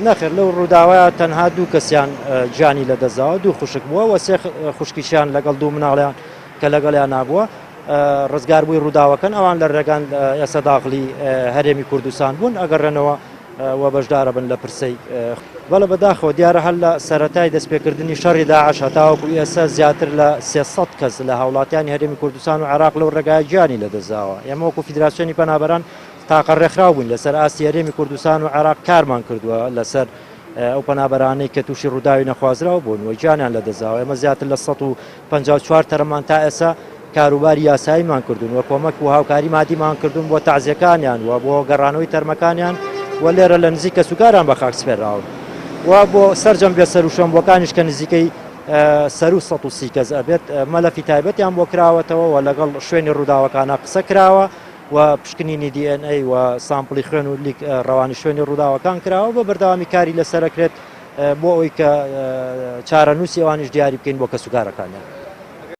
نەخێر لەو ڕووداوایە تەنها دوو کەسیان گیانی لەدەستداوە، دوو خوشک بووە و سێ خوشکیشیان لەگەڵ دوو مناڵیان کە لەگەڵیان نابووە ڕزگار بووی ڕووداوەکەن. ئەوان لە ڕێگان ئێستا داخلی هەرێمی کوردستان بوون ئەگەڕێنەوە و بەشدارە بن لە پرسەی بەڵە بەداخەوە دیارە هەر لە سەرەتای دەستپێکردنی شەڕی داعش هەتاوەکو ئێستا زیاتر لە 300 کەس لە هاوڵاتیانی هەرێمی کوردستان و عێراق لەو ڕێگای گیانی لەدەستداوە. ئێمە وەکو فیدراسیۆنی پەنابەران تاقە ڕێکخراو بووین لەسەر ئاستی هەرێمی کوردستان و عێراق کارمان کردووە لەسەر ئەو پەنابەرانەی کە تووشی ڕووداوی نەخوازراوە بوون و گیانیان لەدەستداوە. ئێمە زیاتر لە 154 تەرەمان تا ئێستا کاروباری یاساییمان کردوون و کۆمەک و هاوکاری مادیمان کردوون بۆ تەعزیەکانیان و بۆ گەڕانەوەی تەرمەکانیان و لێرە لە نزیک کە سوکاران بە خاک سپێراون و بۆ سەرجەم بێ سەر و شەمبووەکانیش کە نزیکەی سەر و 130 کەس ئەبێت مەلەفی تایبەتیان بۆ کراوەتەوە و لەگەڵ شوێنی ڕووداوەکانە قسە کراوە و پشکنینی DNA و سامپڵی خوێن و لیک ڕەوانی شوێنی ڕووداوەکان کراوە بە بەردەوامی کاری لەسەرەکرێت بۆ ئەوەی کە چارەنووسی ئەوانیش دیاری بکەین بۆ کەسوکارەکانیان.